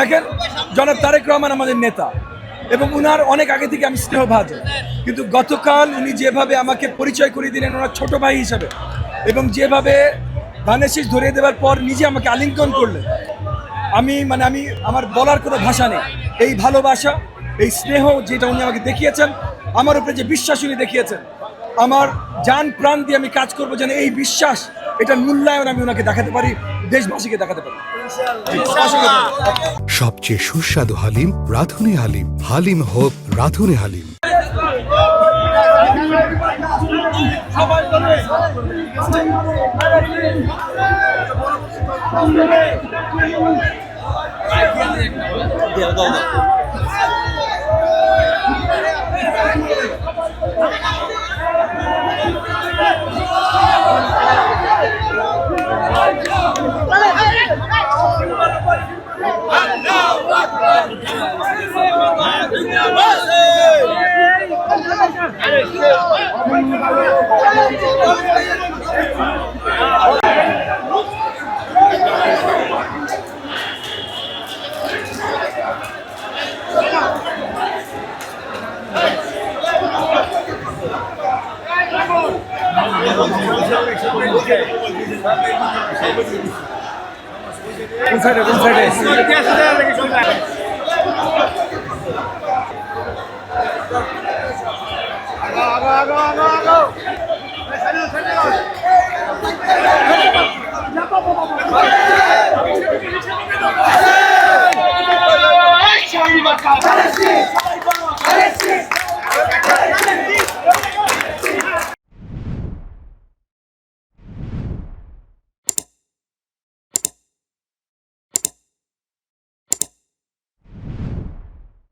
দেখেন, জনাব তারেক রহমান আমাদের নেতা এবং উনার অনেক আগে থেকে আমি স্নেহভাজন, কিন্তু গতকাল উনি যেভাবে আমাকে পরিচয় করিয়ে দিলেন ওনার ছোট ভাই হিসাবে, এবং যেভাবে ধানের শীষ ধরিয়ে দেওয়ার পর নিজে আমাকে আলিঙ্গন করলেন, আমি আমার বলার কোনো ভাষা নেই। এই ভালোবাসা, এই স্নেহ যেটা উনি আমাকে দেখিয়েছেন, আমার উপরে যে বিশ্বাস উনি দেখিয়েছেন, আমার জান প্রাণ দিয়ে আমি কাজ করবো যেন এই বিশ্বাস, এটার মূল্যায়ন আমি ওনাকে দেখাতে পারি, দেশবাসীকে দেখাতে পারি। সবচেয়ে সুস্বাদু হালিম রাঁধুনি হালিম। হালিম হোক রাঁধুনি হালিম। কোন সাইডে